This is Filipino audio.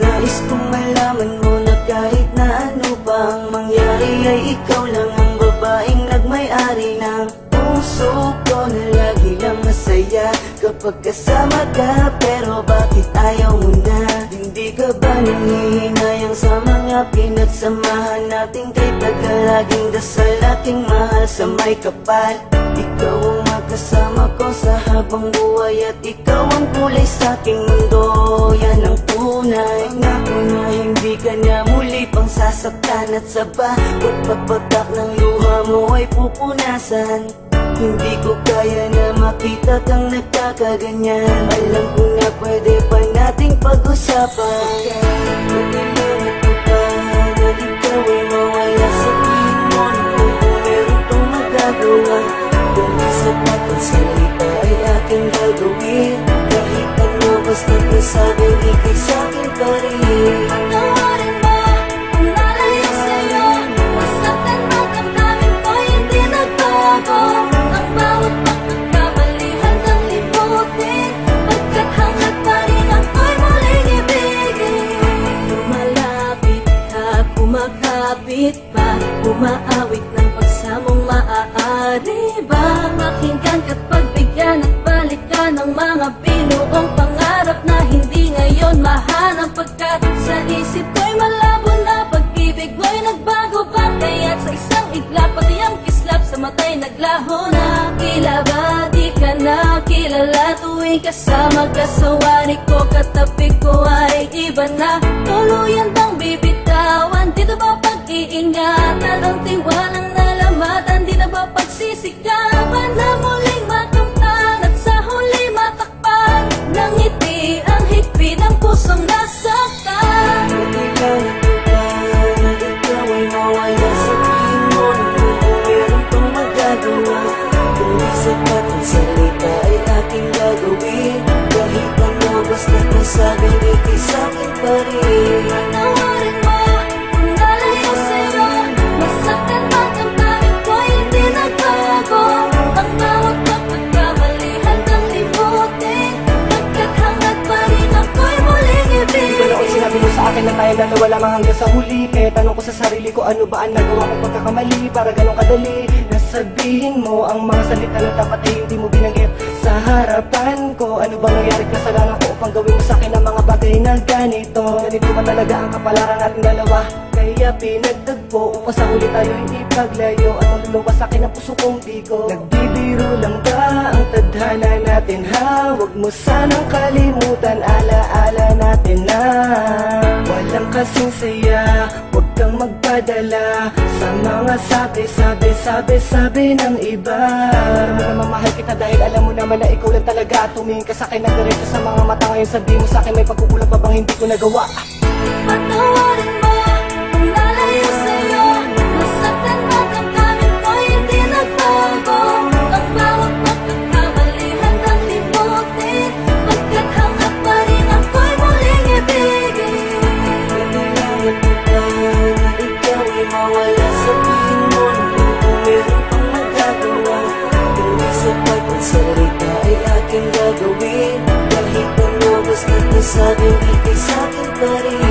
Nais kong malaman mo na kahit na ano pa ang mangyari ay ikaw lang ang babaeng nagmay-ari ng puso ko na lagi lang masaya kapag kasama ka. Pero bakit ayaw mo na? Hindi ka ba nangihinayang sa mga pinagsamahan natin? Kay tagal laging dasal aking mahal sa may kapal. Ikaw ang makasama ko sa habang buhay at ikaw ang kulay sa aking mundo. Yan ang tunay na hindi ka na muli pang sasaktan at sa bawat pagpatak ng luha mo ay pupunasan. Hindi ko kaya na makita kang nagkakaganyan. Alam ko na pwede pa nating pag-usapan. Pagkailangan ko pa na ikaw ay mawala. Sabihin mo naman kung meron pang magagawa. Kung sapat ang salita ay aking gagawin. Kahit ano basta't nasabi ikay sa'kin pa rin. Patawarin mo kung nalayo sa'yo. Masaktan man damdamin ko hindi nagbago. Ang bawat pagkakamali handang limutin. Pagkat hanggat pa rin ako'y muling ibigin. Lumalapit ka, kumakapit pa. Umaawit ng pagsamong maaari ba? Pakinggan ka't pagbigyan at balikan ng mga binuong pangarap na hindi ngayon mahanap. Pagkat sa isip ko'y malabo na pag-ibig mo'y nagbago pa. Kaya't sa isang iglap pati ang kislap sa mata'y naglaho na. Tila ba di ka na kilala tuwing kasama ka sa wari ko? Katabi ko ay iba na. Tuluyan bang bibitawan? Di na ba pag-iingatan? Ang tiwalang nalamatan? Di na ba pagsisikapan na muling makamtan at sa huli matakpan? Nang ngiti ang higpit ng pusong nasaktan. Pagkailangan ko pa na ikaw ay mawala. Sabihin mo naman kung meron pang magagawa. Kung di sapat ang salita ay aking gagawin. Kahit ano basta't nasabing ikay sa'kin pa rin. Patawarin mo kung nalayo sa'yo. Masaktan man damdamin ko hindi nagbago. Ang bawat pagkakamali handang limutin. Pagkat hanggat pa rin ako'y muling Di ba noon ibigin. sinabi mo sa akin na tayo dalawa lamang hanggang sa huli? Kaya tanong ko sa sarili ko, ano ba ang nagawa kong pagkakamali para ganun kadali? Nasabihin mo ang mga salita na dapat ay hindi mo binanggit sa harapan ko. Ano bang nangyari kasalanan ko upang gawin mo sa akin ang mga bagay na ganito? Ganito ba talaga ang kapalaran nating dalawa? Kaya pinagtagpo upang sa huli tayo'y ipaglayo. At maluluwa sa akin ang puso kong bigo. Nagbibiro lang ba ang tadhana natin ha? Huwag mo sanang kalimutan, alaala natin na walang kasing saya. Huwag kang magpadala sa mga sabi ng iba. Alam mo naman mahal kita dahil alam mo naman na ikaw lang talaga. Tumingin ka sa akin ng diretso sa mga mata. Ngayon sabihin mo sa akin may pagkukulang pa bang hindi ko nagawa? Patawarin mo kung nalayo sa'yo. Masaktan man damdamin ko hindi nagbago. Ang bawat pagkakamali handang limutin. Pagkat hanggat pa rin ako'y muling ibigin. Pagkailangan ko pa na ikaw ay mawala. Sabihin mo naman kung meron pang magagawa. Kung di sapat ang salita ay aking gagawin. Kahit ano basta't nasabing ikay sa'kin pa rin.